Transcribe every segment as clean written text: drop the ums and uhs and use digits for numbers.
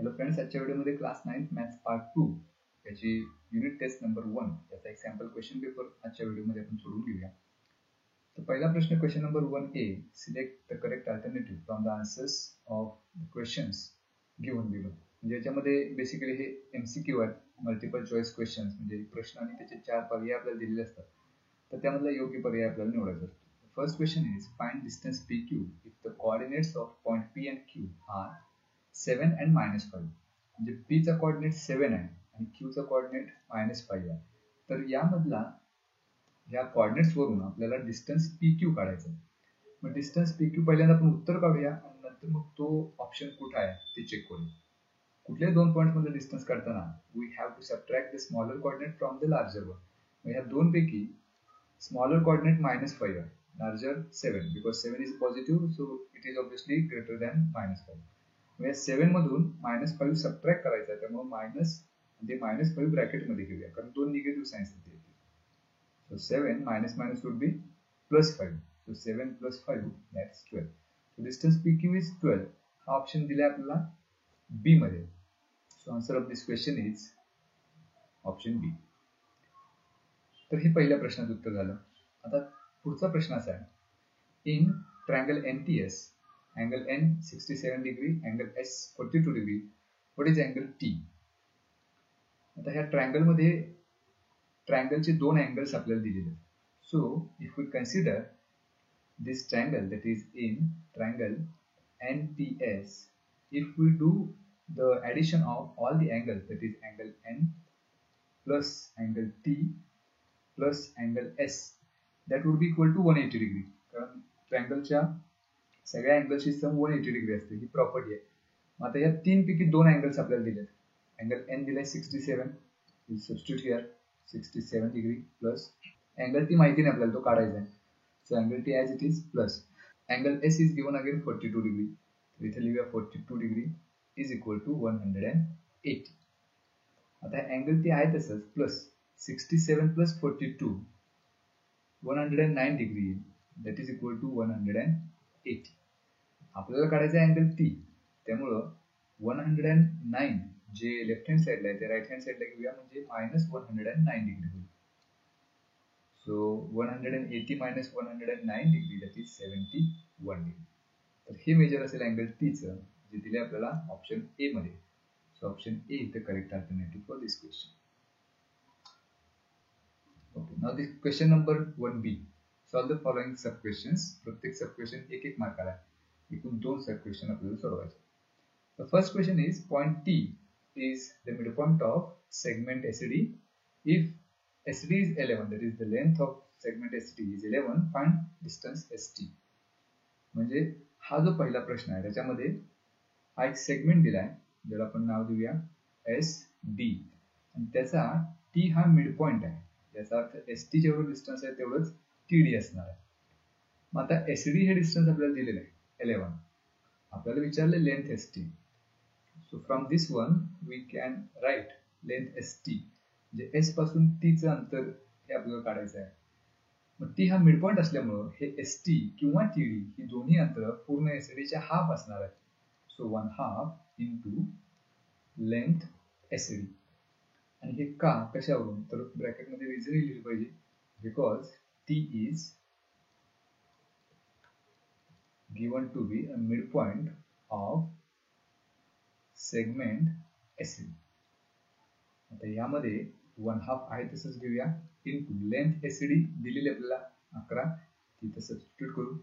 Hello friends, आजच्या व्हिडिओमध्ये class 9th maths part 2 याची युनिट टेस्ट नंबर 1 याचा एक सॅम्पल क्वेश्चन पेपर आजच्या व्हिडिओमध्ये आपण सोडून घेऊया. तर पहिला प्रश्न question number 1A, select the correct alternative from the answers of the questions given below. म्हणजे याच्यामध्ये बेसिकली हे MCQ आहेत, मल्टिपल चॉईस क्वेश्चन्स, म्हणजे प्रश्न आणि त्याचे 4 पर्याय आपल्याला दिलेले असतात. तर त्यामधला योग्य पर्याय आपल्याला निवडायचा असतो. First question is find distance PQ if the coordinates of point P and Q are 7 and -5. म्हणजे P चा कोऑर्डिनेट 7 आहे आणि Q चा कोऑर्डिनेट -5 आहे. तर यामधला या कोऑर्डिनेट्स वरून आपल्याला डिस्टन्स PQ काढायचा आहे. मग डिस्टन्स PQ पहिल्यांदा आपण उत्तर काढूया आणि नंतर मग तो ऑप्शन कुठे आहे ते चेक करू. कुठल्याही दोन पॉइंट्स मधले डिस्टन्स काढताना we have to subtract the smaller coordinate from the larger one. मग ह्या दोन पैकी स्मॉलर कोऑर्डिनेट -5 आहे, larger 7, because 7 is positive, so it is obviously greater than -5. म्हणजे 7 मधून -5 सबट्रॅक्ट करायचा आहे, त्यामुळे -5 ब्रॅकेटमध्ये घेऊया, कारण दोन निगेटिव्ह साइन्स येते. So 7 - would be +5. So 7 + 5 that's 12. So distance PQ is 12. हा ऑप्शन दिला आपल्याला बी मध्ये. So answer of this question is option B. तर हे पहिल्या प्रश्नाचं उत्तर झालं. आता पुढचा प्रश्न असा आहे, in triangle NTS angle N 67 degree, angle S 42 degree, what is angle T? आता ह्या ट्रायंगल मध्ये ट्रायंगलचे दोन अँगल्स आपल्याला दिलेले आहेत. So if we consider this triangle that is in triangle NTS, if we do the addition of all the angles that is angle N plus angle T plus angle S, that would be equal to 180 degree. कारण ट्रायंगलच्या सगळ्या अँगलची सम 180 degree असते, ही property आहे. मग आता या तीन पैकी दोन अँगल्स आपल्याला दिलेत. अँगल N दिलाय 67, substitute here 67 degree, plus angle T माहिती नाही आपल्याला, तो काढायचा आहे. So angle T as it is, plus angle S is given again 42 degree. तर इथे लिहूया 42 डिग्री इज इक्वल टू 180. आता अँगल टी आहे तसंच, plus 67 plus 42 109 degree, that is equal to 180. आपल्याला काढायचं आहे अँगल टी, त्यामुळं 109 जे लेफ्ट हँड साइडला आहे ते राईट हँड साइडला घेऊया, म्हणजे -109 डिग्री होईल. So 180 - 109 degree that is 71 degree. तर हे मेजर असेल अँगल टीचं, जे दिले आपल्याला ऑप्शन ए मध्ये. So option A is the correct alternative for this question. Okay, now this question number 1B. Solve the following sub questions. प्रत्येक सब क्वेश्चन एक मार्काला आहे. एकूण 2 सब क्वेश्चन आपल्याला सोडवायचे. The first question is, point T is the midpoint of segment SD. If SD is 11, that is the length of segment SD is 11, find distance ST. म्हणजे हा जो पहिला प्रश्न आहे त्याच्यामध्ये हा एक सेगमेंट दिलाय, ज्याला आपण नाव देऊया SD, आणि त्याचा T हा मिड पॉइंट आहे. याचा अर्थ ST जेवढं डिस्टन्स आहे तेवढंच TD असणार आहे. मग आता SD हे डिस्टन्स आपल्याला दिलेलं आहे 11. आपल्याला विचारले length ST. So from this one we can write length ST. म्हणजे S पासून T चं अंतर हे आपल्याला काढायचं आहे. मग T हा मिड पॉइंट असल्यामुळं हे ST किंवा TD ही दोन्ही अंतर पूर्ण SD च्या हाफ असणार आहेत. So 1/2 into length SD. आणि हे कशावरून, तर ब्रॅकेटमध्ये रिझन लिहिलं पाहिजे, because T is given to be a midpoint of segment SD. आता यामध्ये 1/2 आहे तसंच घेऊया, इनटू लेंथ SD दिलेली आपल्याला 11, तिथं सबस्टिट्यूट करू.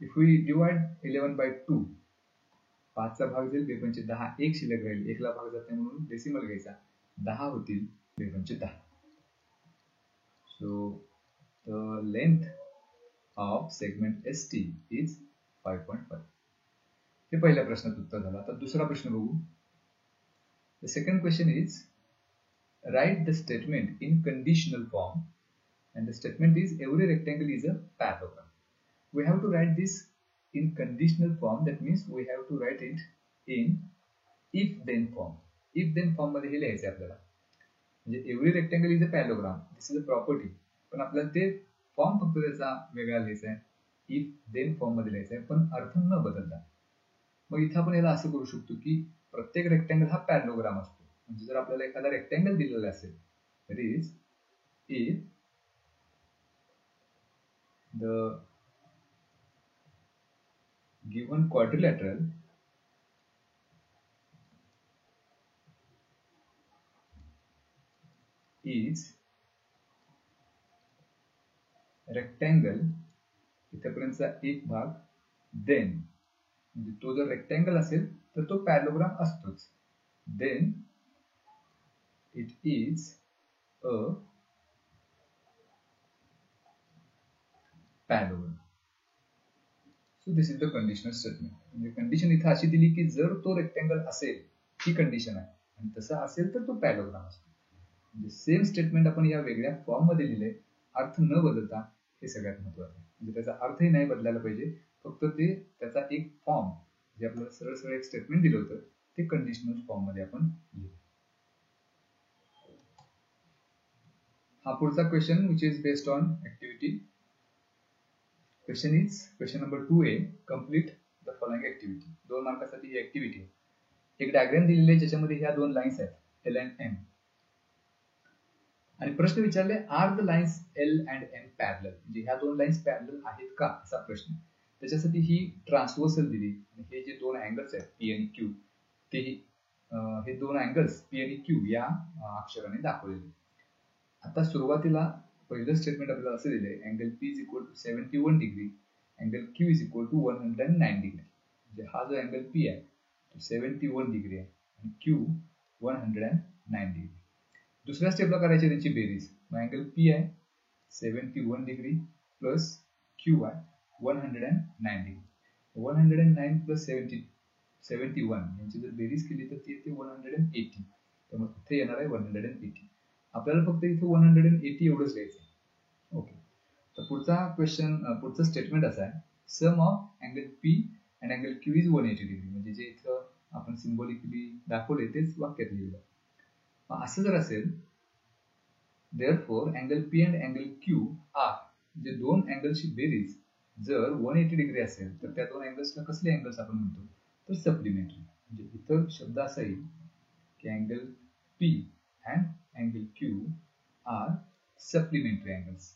इफ वी डिवाइड 11/2, 5 चा भाग जाईल, 2×5 10, 1 शिल्लक राहील, 1 ला भाग जात नाही म्हणून डेसिमल घ्यायचा, 10 होतील 2×10. So the length of segment SD is 5.5. हे पहिल्या प्रश्नाचं उत्तर झालं. आता दुसरा प्रश्न बघू. The second question is, write the statement in conditional form, and the statement is every rectangle is a parallelogram. We have to write this in conditional form, that means we have to write it in if then form. If then form मध्ये हे लिहायचं आहे आपल्याला. म्हणजे every rectangle is a parallelogram, this is a property, पण आपल्याला ते form फक्त त्याचा वेगळा लिहायचा आहे, if then फॉर्म मध्ये लिहायचा आहे, पण अर्थ न बदलता. मग इथं आपण याला असं करू शकतो की प्रत्येक रेक्टँगल हा पॅरलोग्राम असतो. म्हणजे जर आपल्याला एखादा रेक्टँगल दिलेला असेल तर is if the given quadrilateral is rectangle इथपर्यंतचा एक भाग then म्हणजे तो जर रेक्टँगल असेल तर तो पॅरलोग्राम असतोच. then it is a parallelogram. So this is the conditional statement. म्हणजे कंडिशन इथे अशी दिली की जर तो रेक्टँगल असेल ही कंडिशन आहे आणि तसा असेल तर तो पॅरलोग्राम असतो. म्हणजे सेम स्टेटमेंट आपण या वेगळ्या फॉर्म मध्ये लिहिले, अर्थ न बदलता, हे सगळ्यात महत्वाचं आहे. म्हणजे त्याचा अर्थही नाही बदलायला पाहिजे, फक्त ते त्याचा एक फॉर्म जे आपल्याला सरळ सरळ एक स्टेटमेंट दिलं होतं ते कंडिशनल फॉर्म मध्ये आपण लिहिलं. हा पुढचा question which is based on activity. Question number 2A, complete the following activity. 2 मार्कासाठी ही ऍक्टिव्हिटी आहे. एक डायग्राम दिलेली आहे ज्याच्यामध्ये ह्या 2 लाईन्स आहेत L and M आणि प्रश्न विचारले are the lines L and M parallel. म्हणजे ह्या 2 लाईन्स पॅरलल आहेत का असा प्रश्न. त्याच्यासाठी ही ट्रान्सव्हर्सल दिली आणि हे जे 2 अँगल्स आहेत P आणि Q तेही हे 2 अँगल्स P आणि Q या अक्षराने दाखवलेले. आता सुरुवातीला पहिलं स्टेटमेंट आपल्याला असं दिलंय angle P is equal to 71 degree, angle Q is equal to 109 degree. म्हणजे हा जो अँगल P आहे तो 71 डिग्री आहे आणि Q 109 डिग्री. दुसऱ्या स्टेपला करायची त्यांची बेरीज. मग अँगल P आहे 71 डिग्री प्लस Q आहे 109 डिग्री. 109 प्लस 71 यांची जर बेरीज केली तर ती येते 180. त्यामुळे इथे येणार आहे 180. आपल्याला फक्त इथे 180 एवढंच घ्यायचं. ओके, तर पुढचं स्टेटमेंट असं आहे sum of angle P and angle Q is 180 degree. म्हणजे जे इथं आपण सिम्बॉलिकली दाखवले तेच वाक्यात लिहिलं. असं जर असेल therefore angle P and angle Q are, जे 2 अँगल्सची बेरीज जर 180 डिग्री असेल तर त्या 2 अँगल्सला कसले अँगल्स आपण म्हणतो तर सप्लिमेंटरी. म्हणजे इथं शब्द असा येईल की angle P and angle Q are supplementary angles.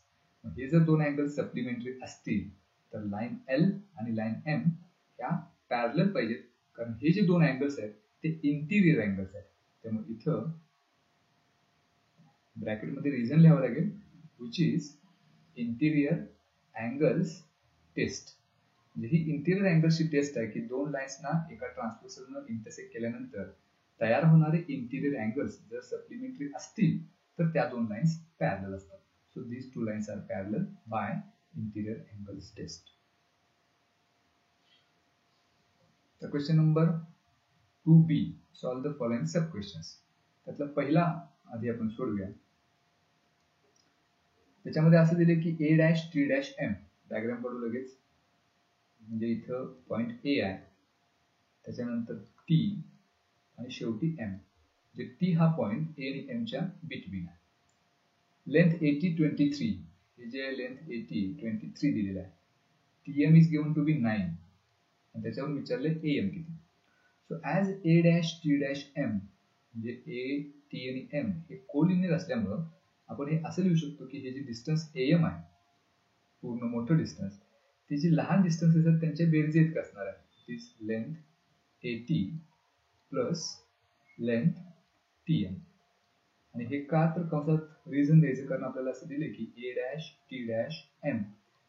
हे जर 2 अँगल्स सप्लिमेंटरी असतील तर लाईन L आणि लाईन M या पॅरलल पाहिजेत, कारण हे जे 2 अँगल्स आहेत ते इंटिरियर अँगल्स आहेत. त्यामुळे इथं ब्रॅकेटमध्ये रिझन लिहावं लागेल which is interior angles test. म्हणजे ही इंटिरियर अँगल्सची टेस्ट आहे की 2 लाईन्सना एका ट्रान्सव्हर्सलनं इंटरसेक्ट केल्यानंतर तयार होणारे इंटिरियर अँगल्स जर सप्लिमेंटरी असतील तर त्या 2 लाईन्स पॅरलल असतात. So these 2 lines are parallel by interior angles test. तर question number 2B, solve the following sub questions. त्यातला पहिला आधी आपण सोडूया. त्याच्यामध्ये असं दिले की A', T', M. डायग्राम काढू लगेच. म्हणजे इथं पॉइंट A आहे, त्याच्यानंतर T आणि शेवटी M. म्हणजे T हा पॉइंट A आणि M च्या बिटवीन आहे. लेंथ 80, 23. हे जे लेंथ 80, 23 दिलेलं आहे. TM is given to be 9 आणि त्याच्यावर विचारले AM किती. So as A', T', M म्हणजे A, T आणि M हे कोलिनियर असल्यामुळं आपण हे असं लिहू शकतो की हे जे डिस्टन्स AM आहे पूर्ण मोठं डिस्टन्स, ते जे लहान डिस्टन्सेस आहेत त्यांच्या बेरजे इतकं असणार आहे. This length AT plus length TM. आणि हे का तर कंसात रिझन द्यायचं, कारण आपल्याला असं दिले की A', T', M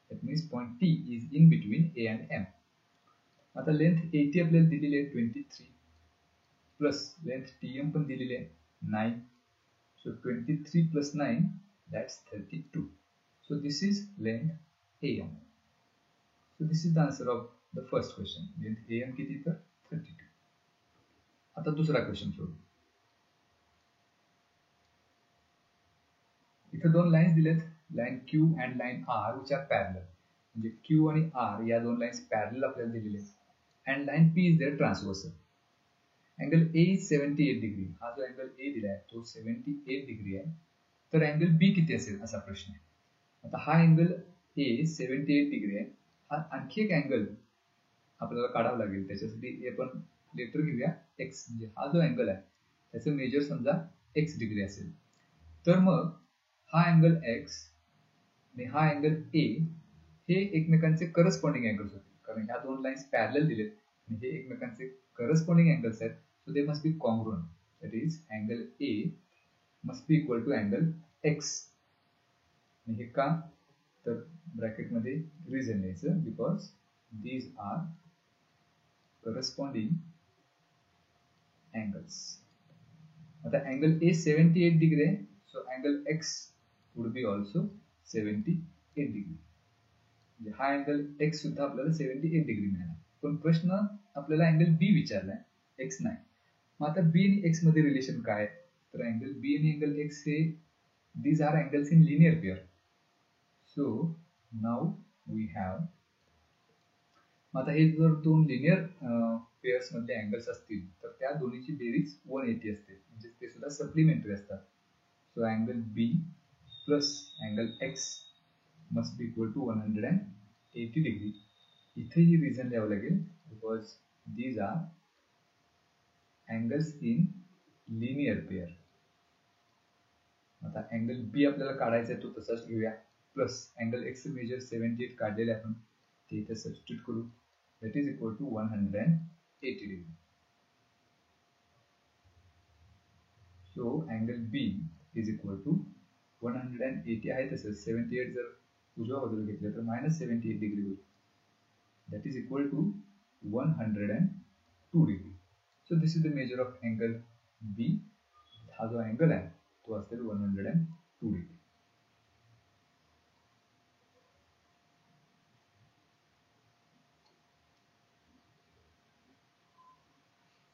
that means point T is in between A and M. आता लेंथ AT आपल्याला दिलेली आहे 23 प्लस लेंथ TM पण दिलेली आहे 9. So 23 plus 9 that's 32. So this is length AM. So this is the answer of the first question. Length AM किती तर 32. आता दुसरा क्वेश्चन सोडू. इथे 2 लाईन्स दिलेत, line Q and line R which are parallel. म्हणजे Q आणि R या 2 लाईन्स पॅरलल आपल्याला दिलेले आहेत. And line P is their transversal. Angle A is 78 degree. हा जो अँगल A दिलाय तो 78 डिग्री आहे. तर अँगल B किती असेल असा प्रश्न आहे. आता हा अँगल A 78 डिग्री आहे. हा आणखी एक अँगल आपल्याला काढावा लागेल. त्याच्यासाठी आपण लेटर घेऊया एक्स, म्हणजे हा जो अँगल आहे त्याचं मेजर समजा एक्स डिग्री असेल, तर मग हा अँगल एक्स आणि हा अँगल ए हे एकमेकांचे करस्पॉन्डिंग अँगल्स होते, कारण ह्या दोन लाईन्स पॅरलल दिलेत आणि हे एकमेकांचे करस्पॉन्डिंग अँगल्स आहेत, so they must be congruent. That is angle A must be equal to angle X. आणि हे का, तर ब्रॅकेटमध्ये रिझन लिहायचं, because these are corresponding angles. आता अँगल ए 78 डिग्री आहे, so angle X would be also 78 degree. म्हणजे हा अँगल एक्स सुद्धा आपल्याला 78 डिग्री मिळाला. पण प्रश्न आपल्याला अँगल बी विचारलाय, एक्स नाही. मग आता बी आणि एक्स मध्ये रिलेशन काय, तर अँगल बी आणि अँगल एक्स हे these are angles in linear pair. So now we have, आता हे जर दोन लिनियर पेअर्स मधले अँगल्स असतील तर त्या दोन्हीची बेरीज 180 असते, म्हणजे ते सुद्धा सप्लिमेंटरी असतात. So angle B plus angle X must be equal to 180 degree. इथे ही रिझन द्यावं लागेल, because these are angles in linear pair. आता अँगल बी आपल्याला काढायचा आहे, तो तसाच घेऊया, प्लस अँगल एक्स मेजर 78 काढलेले आपण ते इथे सबस्टिट्यूट करू. That is equal to 180 degree. So angle B is equal to 180 आहे तसं 78 जर उजव्या बाजूला घेतलं तर -78 डिग्री होईल. That is equal to 102 degree. So this is the measure of angle B. हा जो अँगल आहे तो असेल 102 degree.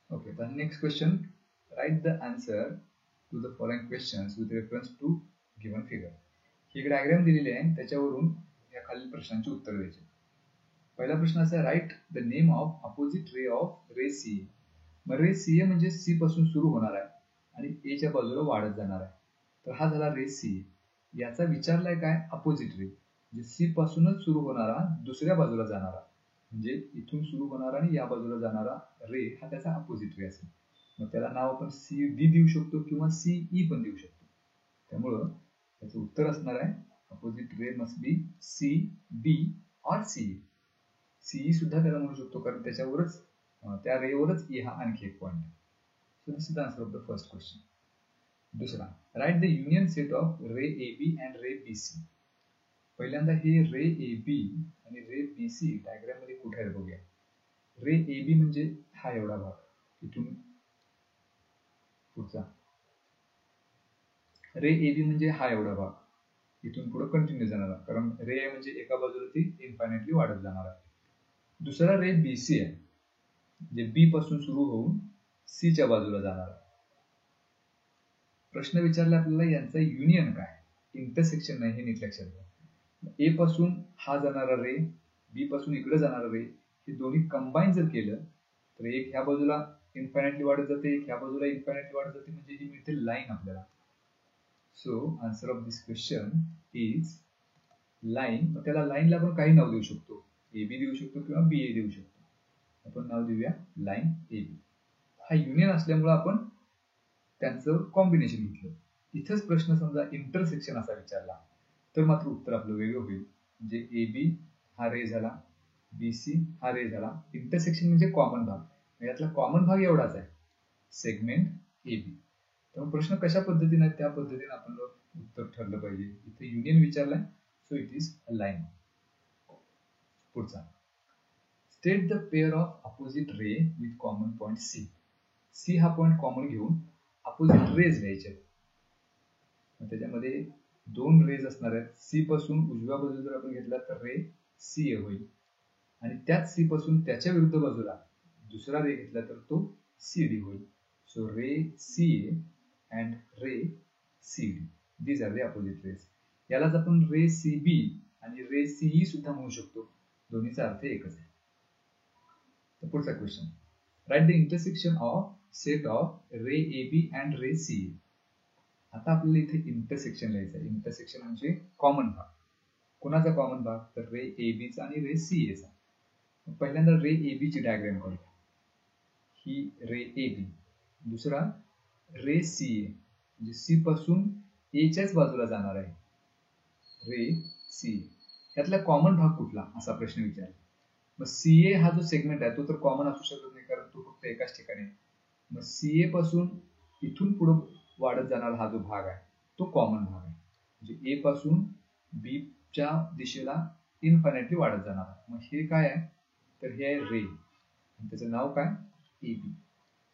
Okay, the next question, write the answer to the following questions with reference to given figure. ही एक diagram दिलेली आहे, त्याच्यावरून या खालील प्रश्नांची उत्तर द्यायची. पहिला प्रश्न असा आहे, right the name of opposite ray of ray C. मग रे सी म्हणजे सी पासून सुरू होणार आहे आणि ए च्या बाजूला वाढत जाणार आहे, तर हा झाला रे सी. याचा विचारलाय काय, अपोजिट रे, म्हणजे सी पासूनच सुरू होणारा दुसऱ्या बाजूला जाणारा, म्हणजे इथून सुरू होणारा आणि या बाजूला जाणारा रे हा त्याचा अपोजिट रे असेल. मग त्याला नाव आपण सी डी देऊ शकतो किंवा सी ई पण देऊ शकतो. त्यामुळं त्याचं उत्तर असणार आहे opposite ray must be C D or C. CE सुद्धा त्याला म्हणू शकतो, कारण त्याच्यावरच त्या रेवरच ई हा आणखी एक पॉइंट आहे. So this is the answer of the first question. दुसरा, write the union set of ray A B and ray B C. पहिल्यांदा हे रे ए बी आणि रे बी सी डायग्राम मध्ये कुठे आहे बघूया. रे ए बी म्हणजे हा एवढा भाग, इथून पुढचा. रे ए बी म्हणजे हा एवढा भाग, इथून पुढे कंटिन्यू जाणार, कारण रे म्हणजे एका बाजूला ती इन्फायनाइटली वाढत जाणार आहे. दुसरा रे बी सी आहे, जे बी पासून सुरू होऊन सी च्या बाजूला जाणार आहे. प्रश्न विचारला आपल्याला यांचा युनियन काय, इंटरसेक्शन नाही, हे नीट लक्षात घ्या. ए पासून हा जाणारा रे, बी पासून इकडे जाणारा रे, हे दोन्ही कंबाईन जर केलं तर एक ह्या बाजूला इन्फायनाइटली वाढत जाते, एक ह्या बाजूला इन्फायनाइटली वाढत जाते, म्हणजे ही मिळते लाईन आपल्याला. So answer of this question is line. मग त्याला लाईनला आपण काही नाव देऊ शकतो, ए बी देऊ शकतो किंवा बी ए देऊ शकतो. आपण नाव देऊया लाईन ए बी. हा युनियन असल्यामुळे आपण त्यांचं कॉम्बिनेशन घेतलं. इथंच प्रश्न समजा इंटरसेक्शन असा विचारला तर मात्र उत्तर आपलं वेगळं होईल. म्हणजे ए बी हा रे झाला, बी सी हा रे झाला, इंटरसेक्शन म्हणजे कॉमन भाग, यातला कॉमन भाग एवढाच आहे, सेगमेंट ए बी. त्यामुळे प्रश्न कशा पद्धतीने त्या पद्धतीने आपण उत्तर ठरलं पाहिजे. इथे युनियन विचारलाय, so it is a line. पुढचा, state the pair of opposite ray with common point C. C हा पॉइंट कॉमन घेऊन अपोजिट रेज घ्यायचे. त्याच्यामध्ये दोन रेज असणार आहेत. सी पासून उजव्या बाजूला जर आपण घेतला तर रे सी ए होईल, आणि त्याच सी पासून त्याच्या विरुद्ध बाजूला दुसरा रे घेतला तर तो सी डी होईल. So ray C A and ray C D, these are the opposite rays. यालाच आपण रे सी बी आणि रे सीई सुद्धा म्हणू शकतो, दोन्हीचा अर्थ एकच आहे. तर पुढचा question, right the intersection of set of ray A B and ray C. आता आपल्याला इथे इंटरसेक्शन लिहायचं आहे. इंटरसेक्शन म्हणजे कॉमन भाग. कोणाचा कॉमन भाग, तर रे ए बी चा आणि रे सी ए चा. पहिल्यांदा रे ए बी ची डायग्राम करूया. ही रे ए बी, दुसरा रे सी ए, म्हणजे सी पासून एच्याच बाजूला जाणार आहे रे सी ए. यातला कॉमन भाग कुठला असा प्रश्न विचारला. मग सी ए हा जो सेगमेंट आहे तो तर कॉमन असू शकत नाही कारण तो फक्त एकाच ठिकाणी. मग सी ए पासून इथून पुढे वाढत जाणारा हा जो भाग आहे तो कॉमन भाग आहे. म्हणजे ए पासून बी च्या दिशेला इनफायनाइटली वाढत जाणार. मग हे काय आहे तर हे आहे रे, त्याचं नाव काय ए बी.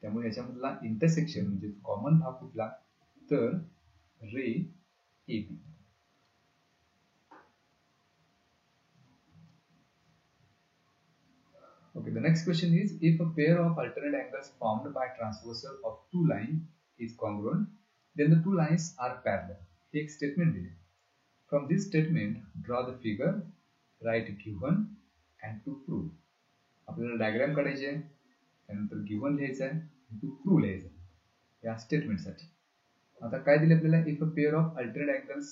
त्यामुळे याच्यामधला इंटरसेक्शन म्हणजे कॉमन भाग कुठला तर रे A B. Okay, the next question is, if a pair of alternate angles formed by transversal of two lines is congruent, then the two lines are parallel. हे एक statement दिले. From this statement, draw the figure, write given and to prove. आपल्याला diagram काढायचे आहे, त्यानंतर given लिहायचं आहे, to prove लिहायचं आहे या स्टेटमेंटसाठी. आता काय दिले आपल्याला, if a pair of alternate angles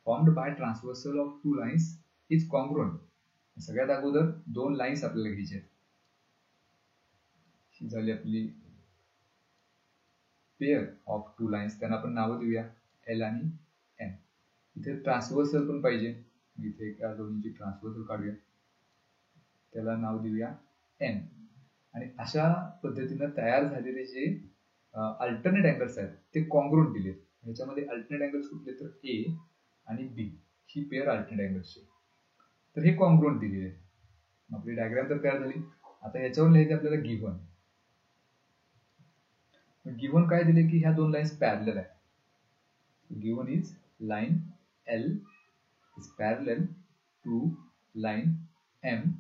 formed by transversal of two lines is congruent. सगळ्यात अगोदर दोन लाईन्स आपल्याला घ्यायचे आहेत. ही झाली आपली पेअर ऑफ टू लाईन्स, त्यांना आपण नावं देऊया एल आणि एन. इथे ट्रान्सव्हर्सल पण पाहिजे, इथे या दोन्हीची ट्रान्सव्हर्सल काढूया, त्याला नाव देऊया एन. आणि अशा पद्धतीनं तयार झालेले जे अल्टरनेट अँगल्स आहेत ते कॉन्ग्रुएंट दिलेत. ह्याच्यामध्ये अल्टरनेट अँगल्स कुठले तर ए आणि बी ही पेअर अल्टरनेट अँगल्सची, तर हे कॉन्ग्रुएंट दिलेले आहेत. आपली डायग्राम तर तयार झाली. आता याच्यावर लिहायचं आपल्याला गिव्हन. गिव्हन काय दिले की ह्या दोन लाईन्स पॅरलल आहेत. Given is line L is parallel to line M.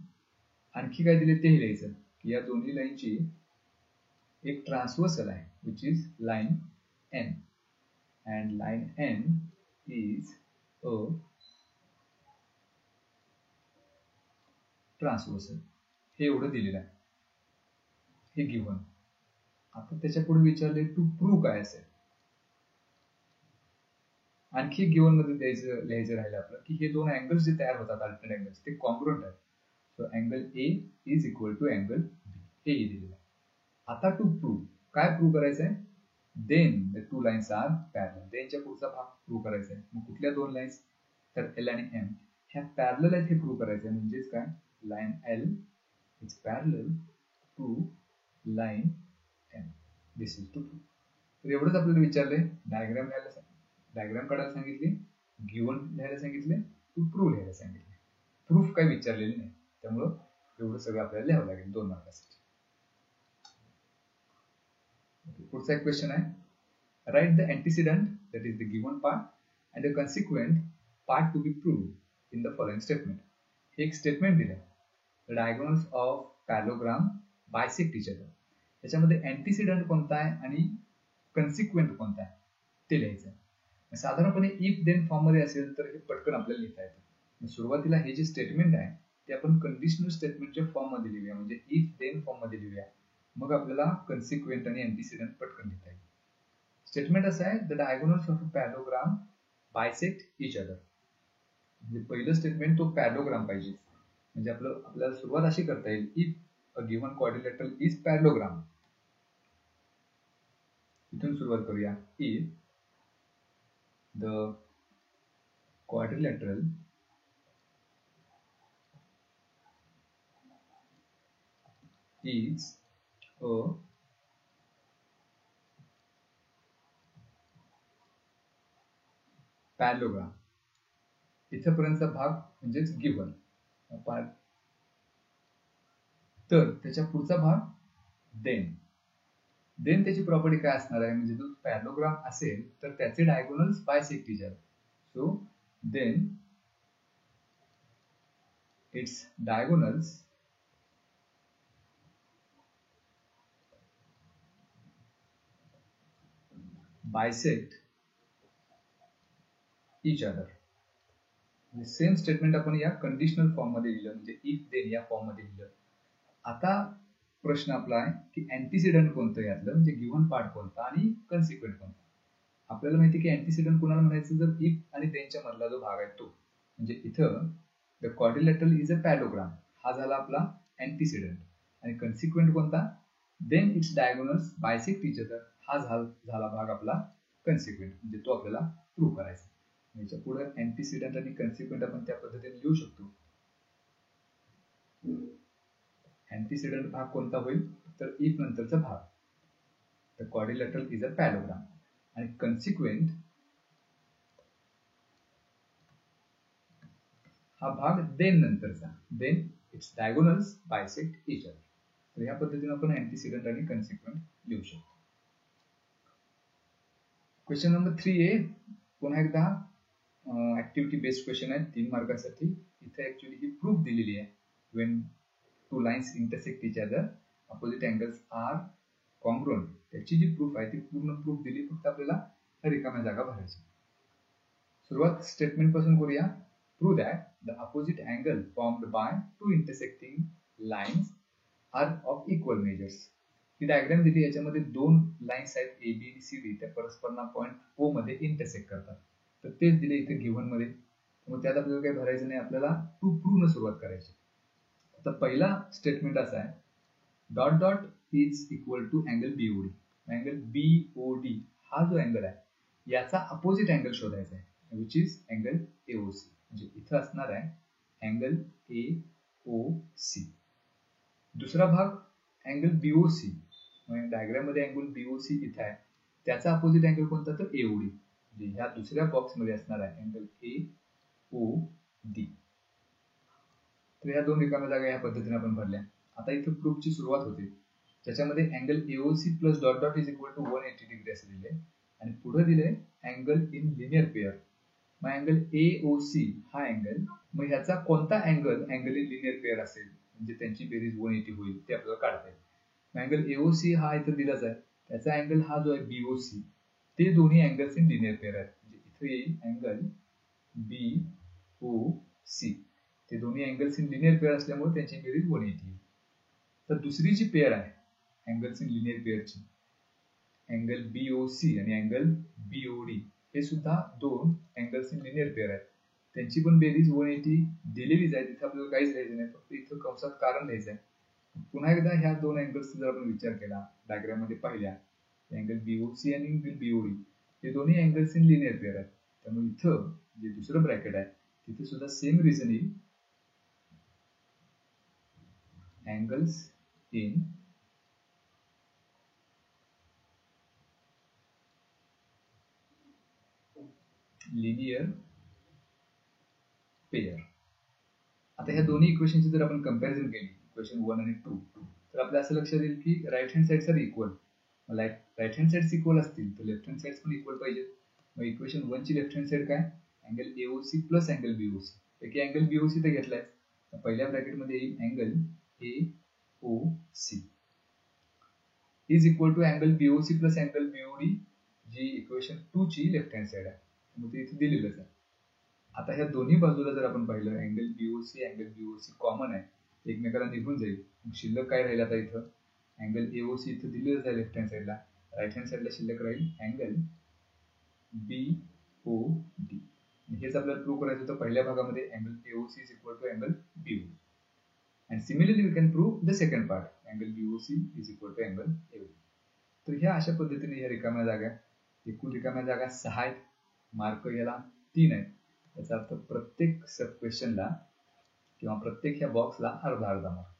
आणखी काय दिले ते लिहायचं की या दोन्ही लाईनची एक ट्रान्सव्हर्सल आहे which is line N, and line N is a transversal. हे एवढं दिलेलं आहे, हे गिव्हन. आता त्याच्या पुढे विचारले टू प्रूव्ह काय असेल. आणखी गिव्हन मध्ये लिहायचं राहिलं आपलं की हे दोन अँगल्स जे तयार होतात अल्टरनेट अँगल्स ते कॉन्ग्रुएंट आहेत. So angle A is equal to angle B, हे दिलेलं आहे. आता टू प्रूव्ह काय प्रूव्ह करायचं आहे, then the two lines are parallel. देनच्या पुढचा भाग प्रूव्ह करायचा आहे. मग कुठल्या दोन लाईन्स तर एल आणि एम ह्या पॅरलल आहेत हे प्रूव्ह करायचं आहे. म्हणजेच काय, line L is parallel to line M, this is to prove. तर एवढंच आपल्याला विचारलंय. डायग्राम काढायला सांगितले, गिव्हन लिहायला सांगितले, टू प्रूव्ह लिहायला सांगितले. प्रूफ काही विचारलेले नाही, त्यामुळं एवढं सगळं आपल्याला लिहावं लागेल 2 मार्कासाठी. पुढचा एक क्वेश्चन आहे, right the antecedent that is the given part and the consequent part to be proved in the following statement. हे एक स्टेटमेंट दिलंय, the diagonals of parallelogram bisect each other. याच्यामध्ये अँटीसिडंट कोणता आहे आणि कन्सिक्वेंट कोणता आहे ते लिहायचं. साधारणपणे इफ देन फॉर्म मध्ये असेल तर हे पटकन आपल्याला लिहिता येतं. सुरुवातीला हे जे स्टेटमेंट आहे ते आपण कंडिशनल स्टेटमेंटच्या फॉर्म मध्ये लिहूया, म्हणजे इफ देन फॉर्म मध्ये लिहूया. मग आपल्याला कन्सिक्वेंट आणि अँटीसिडंट पटकन लिहिता येईल. स्टेटमेंट असं आहे, the diagonals of a parallelogram bisect each other. म्हणजे पहिलं स्टेटमेंट तो पॅरलोग्राम पाहिजे. म्हणजे आपल्याला सुरुवात अशी करता येईल, if a given quadrilateral is parallelogram. इथून सुरुवात करूया. If the quadrilateral is a parallelogram. इथपर्यंतचा भाग म्हणजेच गिव्हन. तर त्याच्या पुढचा भाग देन. देन त्याची प्रॉपर्टी काय असणार आहे, म्हणजे जो पॅरलोग्राम असेल तर त्याचे diagonals bisect each other. So then its diagonals bisect each other. Same statement आपण या कंडिशनल फॉर्म मध्ये लिहिलं, म्हणजे इफ देन या फॉर्म मध्ये लिहिलं. आता प्रश्न आपला आहे की अँटीसिडंट कोणतं यातलं, म्हणजे गिव्हन पार्ट कोणता आणि कन्सिक्वेंट कोणता. आपल्याला माहिती की अँटीसिडंट कोणाला म्हणायचं, जर इफ आणि देनच्या मधला जो भाग आहे तो. म्हणजे इथं the quadrilateral is a parallelogram हा झाला आपला अँटीसिडंट, आणि कन्सिक्वेंट कोणता then its diagonals bisect each other, हा झाला भाग आपला कन्सिक्वेंट, म्हणजे तो आपल्याला प्रूव्ह करायचा। याच्या पुढे अँटीसिडेंट आणि कन्सिक्वेंट आपण त्या पद्धतीने लिहू शकतो। अँटीसिडेंट भाग कोणता होईल तर इफ नंतरचा भाग, the quadrilateral is a parallelogram, आणि कन्सिक्वेंट हा भाग देन नंतरचा, then its diagonals bisect each other. तर या पद्धतीने आपण अँटीसिडेंट आणि कन्सिक्वेंट लिहू शकतो। क्वेश्चन नंबर 3A पुन्हा एकदा ऍक्टिव्हिटी बेस्ड क्वेश्चन आहे, 3 मार्कासाठी। इथे ऍक्च्युअली ही प्रूफ दिलेली आहे, when two lines intersect each other opposite angles are congruent, त्याची जी प्रूफ आहे ती पूर्ण प्रूफ दिली, फक्त आपल्याला रिकाम्या जागा भरायची। सुरुवात स्टेटमेंट पासून करूया। Prove that the opposite angle formed by two intersecting lines are of equal measures. ही डायग्राम दिली, याच्यामध्ये दोन लाईन्स आहेत ए बी आणि सी डी, त्या परस्परांना पॉईंट ओ मध्ये इंटरसेक्ट करतात, तर तेच दिले इथे गिव्हन मध्ये। मग त्यात आपल्याला काही भरायचं नाही, आपल्याला टू प्रूव्ह न सुरुवात करायची। आता पहिला स्टेटमेंट असा आहे, dot dot is equal to angle BOD, angle BOD हा जो अँगल आहे याचा अपोजिट अँगल शोधायचा आहे, विच इज अँगल एओसी, म्हणजे इथं असणार आहे अँगल एओसी। दुसरा भाग अँगल बीओसी, डायग्राम मध्ये अँगल बीओसी इथे आहे, त्याचा अपोजिट अँगल कोणता तर एओडी, म्हणजे ह्या दुसऱ्या बॉक्स मध्ये असणार आहे अँगल एओडी। तर ह्या दोन रिकाम्या जागा या पद्धतीने आपण भरल्या। आता इथे प्रूफची सुरुवात होते, त्याच्यामध्ये angle AOC plus dot dot is equal to 180 degree असे दिले, आणि पुढे दिले अँगल इन लिनियर पेअर। मग अँगल एओसी हा अँगल, मग ह्याचा कोणता angle angle in linear pair असेल, म्हणजे त्यांची बेरीज 180 होईल, ते आपल्याला काढता येईल। अँगल एओसी हा इथे दिलाच आहे, त्याचा अँगल हा जो आहे बीओसी, ते दोन्ही अँगल्स इन लिनियर पेअर आहेत, म्हणजे इथे येईल अँगल बीओसी, ते दोन्ही अँगल्स इन लिनियर पेअर असल्यामुळे त्यांची बेरीज 180 येईल। तर दुसरी जी पेअर आहे अँगल्स इन लिनियर पेअरची, अँगल बीओसी आणि अँगल बीओडी, हे सुद्धा दोन अँगल्स इन लिनियर पेअर आहेत, त्यांची पण बेरीज 180 दिलेलीच आहे, तिथे आपल्याला काहीच लिहायचं नाही, फक्त इथं कंसात कारण लिहायचं आहे। पुन्हा एकदा ह्या दोन अँगल्सचा जर आपण विचार केला, डायग्राम मध्ये पाहिल्या, अँगल बीओसी आणि अँगल बीओडी हे दोन्ही अँगल्स इन लिनियर पेअर आहेत, त्यामुळे इथं जे दुसरं ब्रॅकेट आहे तिथे सुद्धा सेम रिझन येईल, अँगल्स इन लिनियर पेअर। आता ह्या दोन्ही इक्वेशनची जर आपण कंपॅरिझन केली, इक्वेशन 1 आणि 2, तर आपल्याला असं लक्षात येईल की right hand sides are equal. Right hand sides equal असतील तर लेफ्ट हँड साइड्स पण इक्वल पाहिजे। मग इक्वेशन 1 ची लेफ्ट हँड साइड काय, angle AOC plus angle BOC, पैकी अँगल बीओसी तर घेतलाय, तर पहिल्या ब्रॅकेटमध्ये येईल angle AOC is equal to angle BOC plus angle BOD, जी इक्वेशन 2 ची लेफ्ट हँड साइड आहे, मग ते इथे दिलेलंच आहे। आता ह्या दोन्ही बाजूला जर आपण पाहिलं, अँगल बीओसी कॉमन आहे, एकमेकाला निघून जाईल, मग शिल्लक काय राहील, आता इथं अँगल एओसी इथं दिलेलंच आहे लेफ्ट हँड साइडला, राईट हँड साइडला शिल्लक राहील अँगल बीओडी। हेच आपल्याला प्रूव्ह करायचं होतं पहिल्या भागामध्ये, angle AOC is equal to angle BOD, and similarly we can prove the second part, angle BOC is equal to angle AOD. तर ह्या अशा पद्धतीने ह्या रिकाम्या जागा, एकूण रिकाम्या जागा 6 आहेत, मार्क याला 3 आहेत, याचा अर्थ प्रत्येक सब क्वेश्चनला किंवा प्रत्येक ह्या बॉक्सला अर्धा अर्धा मार्क,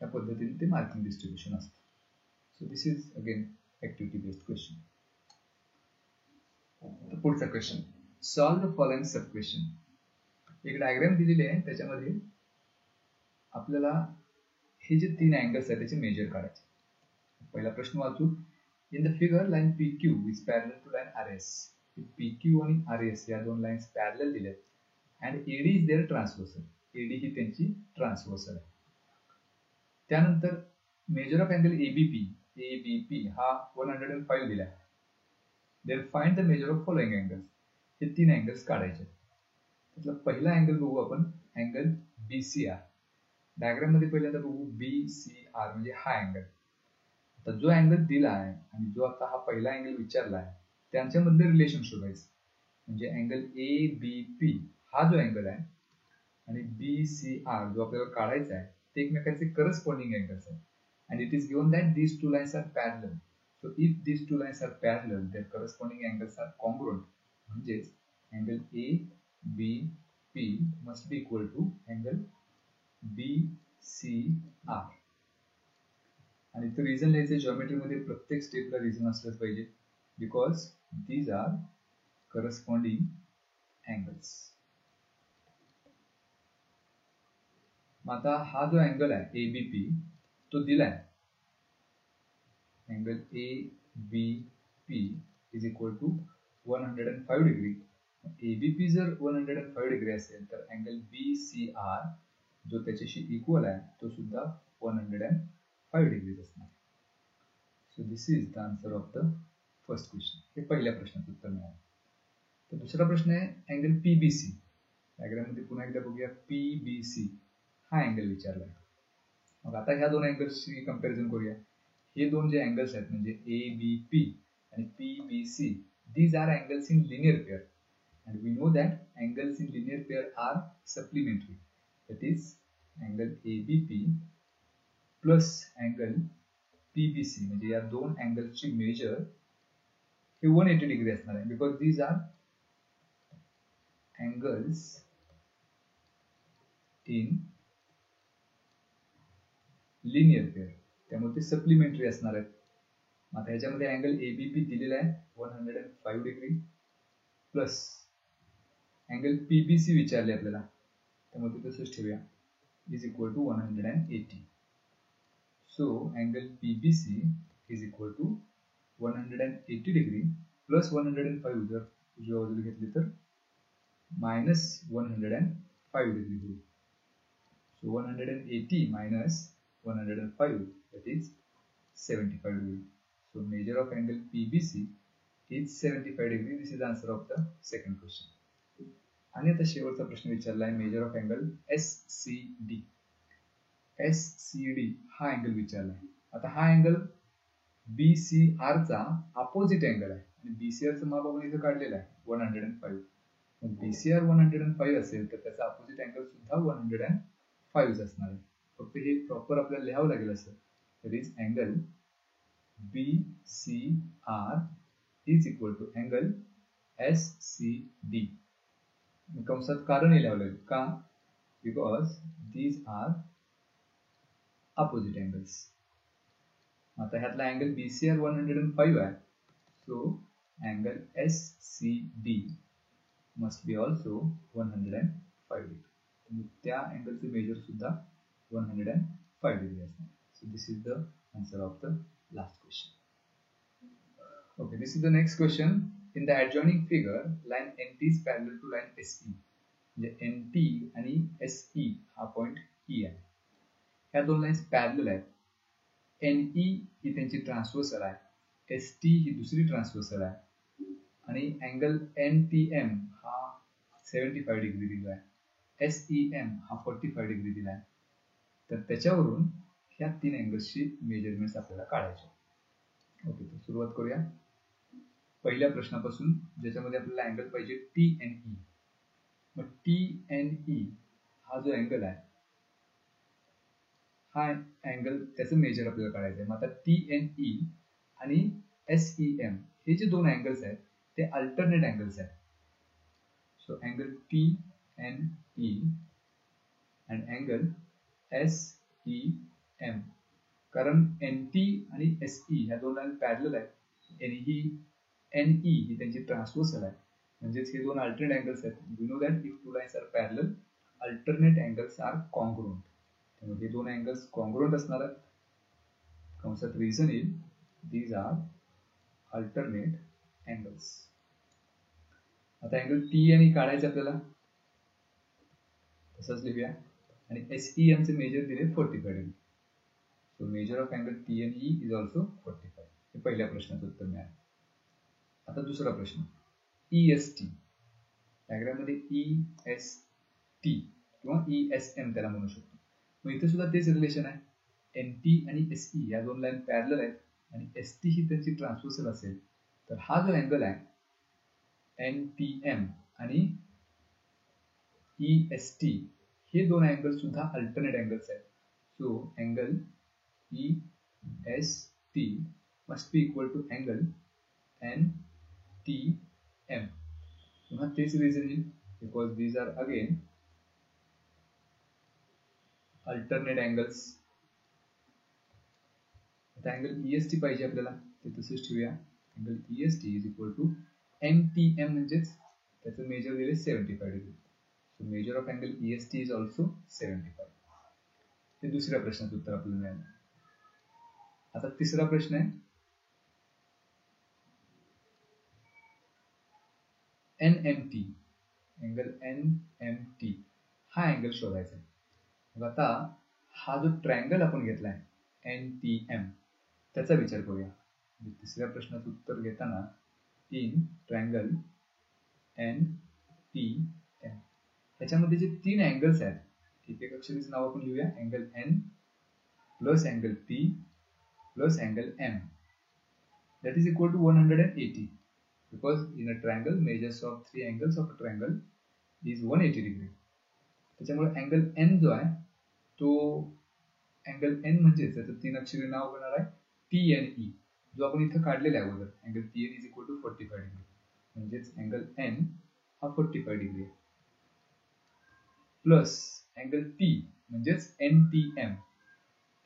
या पद्धतीने ते मार्किंग डिस्ट्रीब्युशन असतं। So this is again activity based question. पुढचा question, solve the following sub question. एक डायग्राम दिलेली आहे, त्याच्यामध्ये आपल्याला हे जे 3 अँगल्स आहेत त्याचे मेजर काढायचे। पहिला प्रश्न वाचू, in the figure line PQ is parallel to line RS, PQ आणि RS या दोन लाईन्स पॅरलल दिल्यात, and AD is their transversal, AD ही त्यांची ट्रान्सव्हर्सल आहे। त्यानंतर मेजर ऑफ अँगल ABP हा 105 दिला आहे, then find the measure of following angles, हे 3 अँगल्स काढायचे। त्यातला पहिला अँगल बघू आपण, अँगल BCR, डायग्राम मध्ये पहिल्यांदा बघू BCR म्हणजे हा अँगल। आता जो अँगल दिला आहे आणि जो आता हा पहिला अँगल विचारला आहे, त्यांच्यामधलं रिलेशन शोधायचं, म्हणजे अँगल ABP हा जो अँगल आहे आणि BCR जो आपल्याला काढायचा आहे, ते एकमेकांचे करस्पॉन्डिंग अँगल्स आहेत, and it is given that these two lines are parallel. So if these two lines are parallel, their corresponding angles are congruent. म्हणजेच angle ABP must be equal to angle BCR. आणि इथे reason लिहायचे geometry मध्ये प्रत्येक स्टेपला reason असलंच पाहिजे, because these are corresponding angles. आता हा जो अँगल आहे एबीपी तो दिलाय, angle ABP is equal to 105 degree. ABP जर 105 डिग्री असेल तर अँगल बीसीआर जो त्याच्याशी इक्वल आहे तो सुद्धा 105 डिग्रीज असणार. So this is the answer of the first question. हे पहिल्या प्रश्नाचं उत्तर मिळालं. तर दुसरा प्रश्न आहे अँगल पीबीसी. डायग्राम मध्ये पुन्हा एकदा बघूया. पीबीसी हा अँगल विचारलाय. मग आता ह्या दोन अँगल्सची कंपॅरिझन करूया. हे दोन जे अँगल्स आहेत म्हणजे एबीपी आणि PBC, these are angles in linear pair, and we know that angles in linear pair are supplementary. That is angle ABP plus angle PBC म्हणजे या दोन अँगल्सची मेजर हे 180 डिग्री असणार आहे, because these are angles in linear pair, त्यामुळे ते supplementary असणार आहेत. आता ह्याच्यामध्ये अँगल एबीपी दिलेला आहे 105 डिग्री प्लस अँगल पीबीसी विचारले आपल्याला, त्यामुळे ते तसंच ठेवूया is equal to 180. So angle PBC is equal to 180 degree plus 105 जर उजव्या बाजूला घेतली तर मायनस 105 डिग्री होईल. So 180 minus 105 that is 75 degree. So measure of angle PBC is 75 degree. This is the answer of the second question. आणि आता शेवटचा प्रश्न विचारला आहे measure of angle SCD. SCD हा अँगल विचारला आहे. आता हा अँगल BCR चा अपोजिट अँगल आहे आणि BCR चं माप आपण इथे काढलेलं आहे 105. मग BCR 105 असेल तर त्याचा अपोजिट अँगल सुद्धा 105 असणार आहे. फक्त हे प्रॉपर आपल्याला लिहावं लागेल असं. That is angle BCR is equal to angle SCD. कंसात कारण हे लिहावं लागेल का, because these are opposite angles. आता ह्यातला अँगल BCR 105 आहे, so angle SCD must be also 105 degree. त्या अँगलचे मेजर सुद्धा 105 degree असणार. So this is the answer of the last question. Okay, this is the next question. In the adjoining figure, line NT is parallel to line SE. म्हणजे NT आणि SE हा point E आहे. ह्या दोन lines parallel आहेत. NE ही त्यांची transversal आहे, ST ही दुसरी ट्रान्सव्हर्सल आहे आणि अँगल NTM हा 75 डिग्री दिला आहे, SEM हा 45 डिग्री दिला आहे. तर त्याच्यावरून ह्या तीन अँगल्सची मेजरमेंट्स आपल्याला काढायचे. ओके, तर सुरुवात करूया पहिल्या प्रश्नापासून, ज्याच्यामध्ये आपल्याला अँगल पाहिजे TNE. मग TNE हा जो अँगल आहे हा अँगल त्याचं मेजर आपल्याला काढायचं आहे. मग आता TNE आणि SEM हे जे दोन अँगल्स आहेत ते अल्टरनेट अँगल्स आहेत. So angle TNE and angle SEM, कारण NT आणि SE ह्या दोन लाईन पॅरलल आहेत. NE ही त्यांची ट्रान्सव्हर्सल आहे, म्हणजेच हे दोन अल्टरनेट अँगल्स आहेत. We know that if two lines are parallel alternate angles are congruent. त्यामुळे हे दोन अँगल्स कॉन्ग्रुएंट असणार आहेत. कंसात रिझन येईल दीज आर अल्टरनेट अँगल्स. आता अँगल TNE काढायचं आपल्याला, तसंच लिहूया. आणि SEM चे मेजर दिले 45 degree. So measure of angle TNE is also 45. हे पहिल्या प्रश्नाचं उत्तर मिळालं. आता दुसरा प्रश्न EST. डायग्राम मध्ये EST किंवा ESM त्याला म्हणू शकतो. मग इथे सुद्धा तेच रिलेशन आहे. NT आणि SE या दोन लाईन पॅरलल आहेत आणि ST ही त्यांची ट्रान्सव्हर्सल असेल तर हा जो अँगल आहे NTM आणि EST हे दोन अँगल सुद्धा अल्टरनेट अँगल्स आहेत. So angle ST must be equal to angle NTM. पुन्हा तेच reason येईल because these are again alternate angles. आता अँगल EST पाहिजे आपल्याला, ते तसंच ठेवूया. Angle EST is equal to NTM म्हणजेच त्याचं मेजर दिले 75 degree. So measure of angle EST is also 75. हे दुसऱ्या प्रश्नाचं उत्तर आपल्याला मिळालं. आता तिसरा प्रश्न आहे NMT, अँगल NMT हा अँगल शोधायचा आहे. मग आता हा जो ट्रायंगल आपण घेतलाय NTM त्याचा विचार करूया. तिसऱ्या प्रश्नाचं उत्तर घेताना इन ट्रायंगल NTM ह्याच्यामध्ये जे तीन अँगल्स आहेत एक अक्षराचं नाव आपण लिहूया. Angle N plus angle P plus angle M that is equal to 180 because in a triangle measures of three angles of a triangle is 180 degree. त्याच्यामुळे अँगल N जो आहे तो अँगल N म्हणजे त्याचं तीन अक्षरी नाव बनणार आहे TNE जो आपण इथं काढलेला आहे अगोदर. Angle TN is equal to 45 degree म्हणजेच अँगल N हा 45 डिग्री आहे प्लस अँगल T म्हणजेच NTM.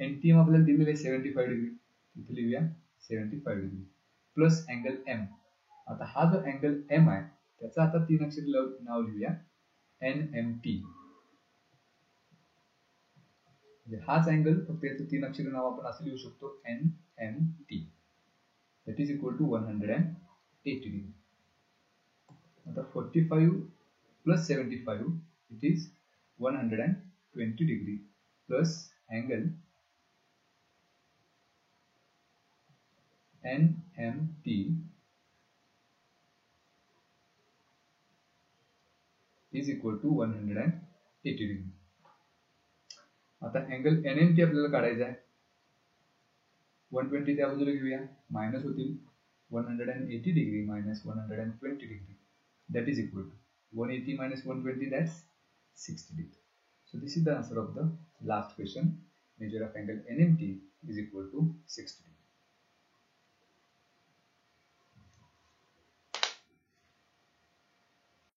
NTM आपल्याला दिलेलं आहे 75 डिग्री, इथे लिहूया 75 डिग्री प्लस अँगल M. आता हा जो अँगल M आहे त्याचा आता तीन अक्षरी नाव लिहूया NMT. म्हणजे हाच अँगल फक्त याचं तीन अक्षरी नाव आपण असं लिहू शकतो NMT that is equal to 180 degree. आता 45 plus 75 it is 120 degree plus angle NMT is equal to 180 degree. आता अँगल NMT आपल्याला काढायचा आहे. 120 त्या बाजूला घेऊया, मायनस होतील 180 degree minus 120 degree that is equal to 180 minus 120 that's 60 degree. So this is the answer of the last question. Measure of angle NMT is equal to 60 degree.